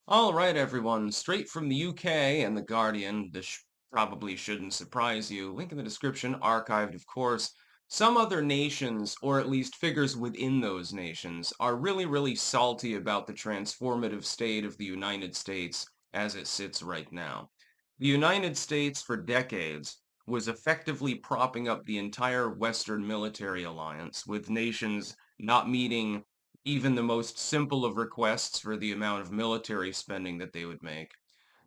All right, everyone, straight from the UK and The Guardian. This probably shouldn't surprise you. Link in the description, archived, of course. Some other nations, or at least figures within those nations, are really, really salty about the transformative state of the United States as it sits right now. The United States, for decades, was effectively propping up the entire Western military alliance, with nations not meeting even the most simple of requests for the amount of military spending that they would make,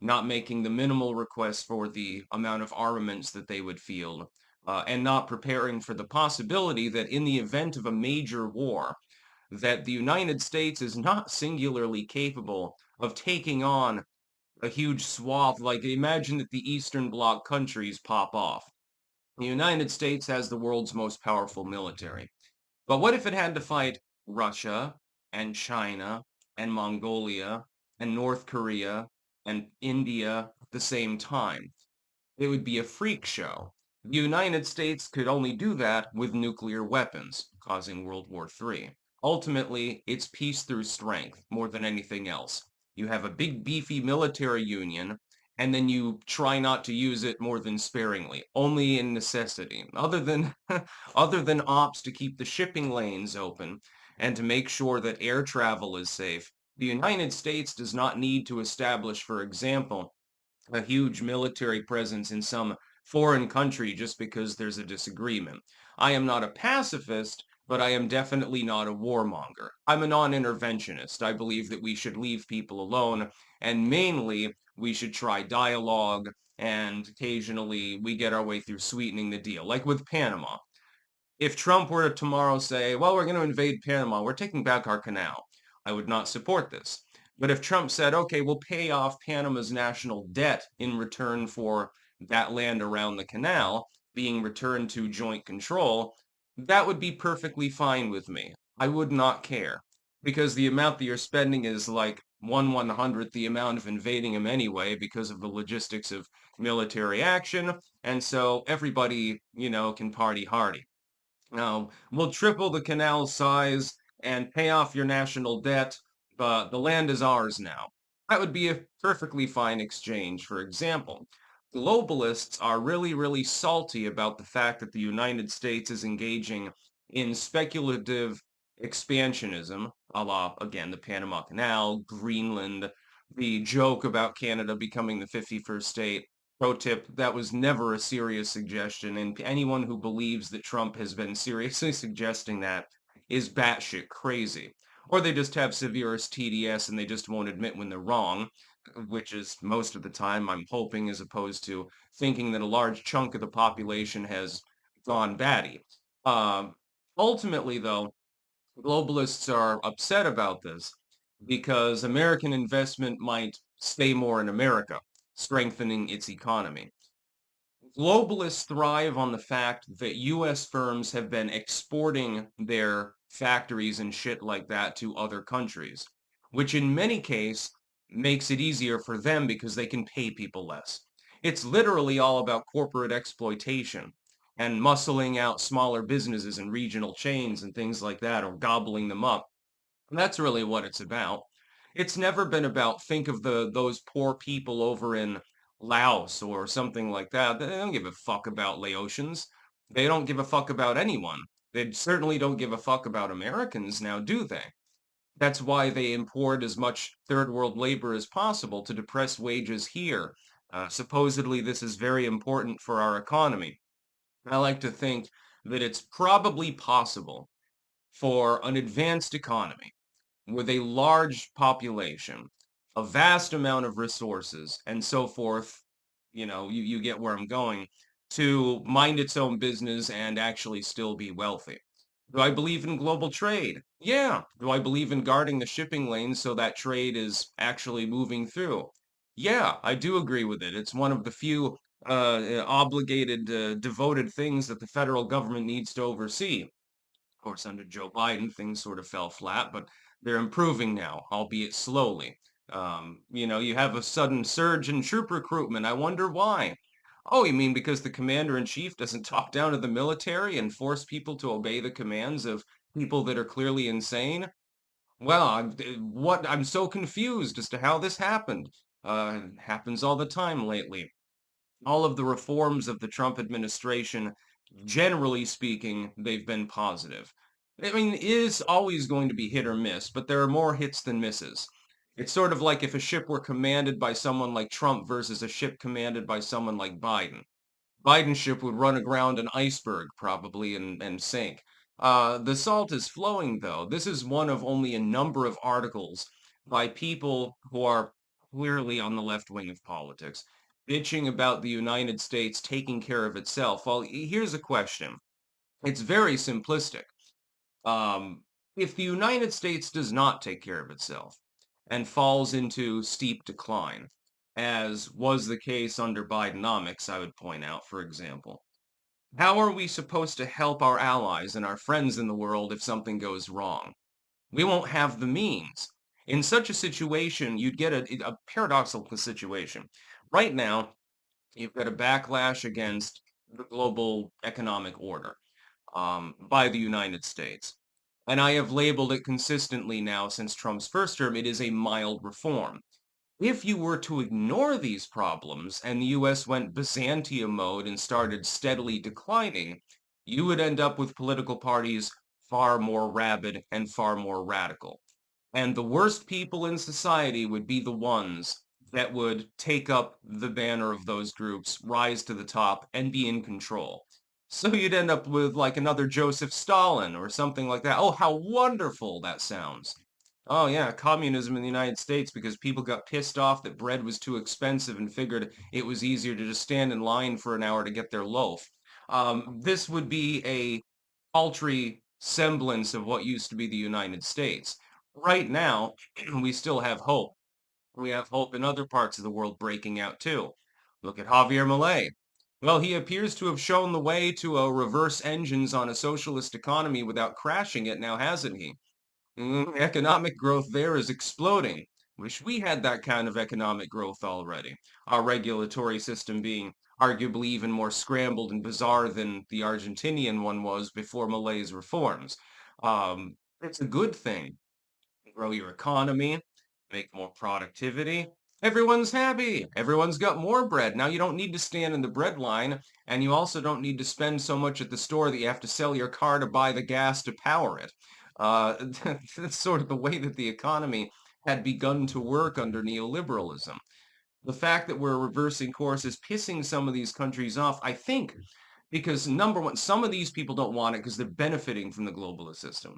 not making the minimal requests for the amount of armaments that they would field, and not preparing for the possibility that in the event of a major war, that the United States is not singularly capable of taking on a huge swath. Like, imagine that the Eastern Bloc countries pop off. The United States has the world's most powerful military. But what if it had to fight Russia and China and Mongolia and North Korea and India at the same time? It would be a freak show. The United States could only do that with nuclear weapons, causing World War III. Ultimately, it's peace through strength more than anything else. You have a big, beefy military union, and then you try not to use it more than sparingly, only in necessity. Other than ops to keep the shipping lanes open and to make sure that air travel is safe, the United States does not need to establish, for example, a huge military presence in some foreign country just because there's a disagreement. I am not a pacifist, but I am definitely not a warmonger. I'm a non-interventionist. I believe that we should leave people alone, and mainly we should try dialogue, and occasionally we get our way through sweetening the deal, like with Panama. If Trump were to tomorrow say, well, we're going to invade Panama, we're taking back our canal, I would not support this. But if Trump said, okay, we'll pay off Panama's national debt in return for that land around the canal being returned to joint control, that would be perfectly fine with me. I would not care because the amount that you're spending is like 1/100th the amount of invading him anyway because of the logistics of military action. And so everybody, can party hardy. We'll triple the canal size and pay off your national debt, but the land is ours now. That would be a perfectly fine exchange. For example, globalists are really, really salty about the fact that the United States is engaging in speculative expansionism, a la, again, the Panama Canal, Greenland, the joke about Canada becoming the 51st state. Pro tip, that was never a serious suggestion, and anyone who believes that Trump has been seriously suggesting that is batshit crazy. Or they just have severest TDS and they just won't admit when they're wrong, which is most of the time, I'm hoping, as opposed to thinking that a large chunk of the population has gone batty. Um, Ultimately, though, globalists are upset about this because American investment might stay more in America, strengthening its economy. Globalists thrive on the fact that US firms have been exporting their factories and shit like that to other countries, which in many cases makes it easier for them because they can pay people less. It's literally all about corporate exploitation and muscling out smaller businesses and regional chains and things like that, or gobbling them up. And that's really what it's about. It's never been about think of those poor people over in Laos or something like that. They don't give a fuck about Laotians. They don't give a fuck about anyone. They certainly don't give a fuck about Americans now, do they? That's why they import as much third world labor as possible to depress wages here. Supposedly, this is very important for our economy. I like to think that it's probably possible for an advanced economy with a large population, a vast amount of resources, and so forth, you get where I'm going, to mind its own business and actually still be wealthy. Do I believe in global trade? Yeah. Do I believe in guarding the shipping lanes so that trade is actually moving through? Yeah, I do agree with it. It's one of the few obligated, devoted things that the federal government needs to oversee. Of course, under Joe Biden, things sort of fell flat, but they're improving now, albeit slowly. You have a sudden surge in troop recruitment. I wonder why. Oh, you mean because the commander in chief doesn't talk down to the military and force people to obey the commands of people that are clearly insane? Well, I'm so confused as to how this happened. Happens all the time lately. All of the reforms of the Trump administration, generally speaking, they've been positive. I mean, it is always going to be hit or miss, but there are more hits than misses. It's sort of like if a ship were commanded by someone like Trump versus a ship commanded by someone like Biden. Biden's ship would run aground an iceberg probably and sink. The salt is flowing, though. This is one of only a number of articles by people who are clearly on the left wing of politics, bitching about the United States taking care of itself. Well, here's a question. It's very simplistic. Um, if the United States does not take care of itself and falls into steep decline, as was the case under Bidenomics, I would point out, for example, how are we supposed to help our allies and our friends in the world if something goes wrong? We won't have the means. In such a situation, you'd get a paradoxical situation. Right now, you've got a backlash against the global economic order by the United States. And I have labeled it consistently now since Trump's first term, it is a mild reform. If you were to ignore these problems and the US went Byzantium mode and started steadily declining, you would end up with political parties far more rabid and far more radical. And the worst people in society would be the ones that would take up the banner of those groups, rise to the top, and be in control. So you'd end up with like another Joseph Stalin or something like that. Oh, how wonderful that sounds. Oh yeah, communism in the United States because people got pissed off that bread was too expensive and figured it was easier to just stand in line for an hour to get their loaf. This would be a paltry semblance of what used to be the United States. Right now, we still have hope. We have hope in other parts of the world breaking out too. Look at Javier Milei. Well, he appears to have shown the way to a reverse engines on a socialist economy without crashing it now, hasn't he? Economic growth there is exploding. Wish we had that kind of economic growth already. Our regulatory system being arguably even more scrambled and bizarre than the Argentinian one was before Malay's reforms. It's a good thing. Grow your economy, make more productivity. Everyone's happy. Everyone's got more bread. Now you don't need to stand in the bread line, and you also don't need to spend so much at the store that you have to sell your car to buy the gas to power it. Uh, that's sort of the way that the economy had begun to work under neoliberalism. The fact that we're reversing course is pissing some of these countries off, I think, because number one, some of these people don't want it because they're benefiting from the globalist system.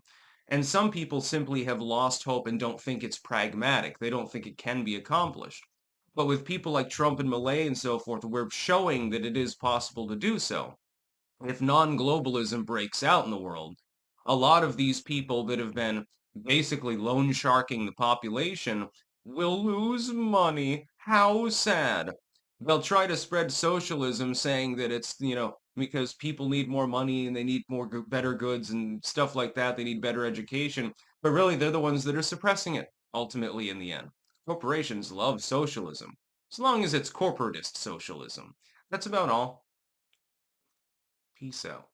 And some people simply have lost hope and don't think it's pragmatic. They don't think it can be accomplished. But with people like Trump and Malay and so forth, we're showing that it is possible to do so. If non-globalism breaks out in the world, a lot of these people that have been basically loan sharking the population will lose money. How sad. They'll try to spread socialism saying that it's, because people need more money and they need more better goods and stuff like that. They need better education. But really, they're the ones that are suppressing it ultimately in the end. Corporations love socialism, as long as it's corporatist socialism. That's about all. Peace out.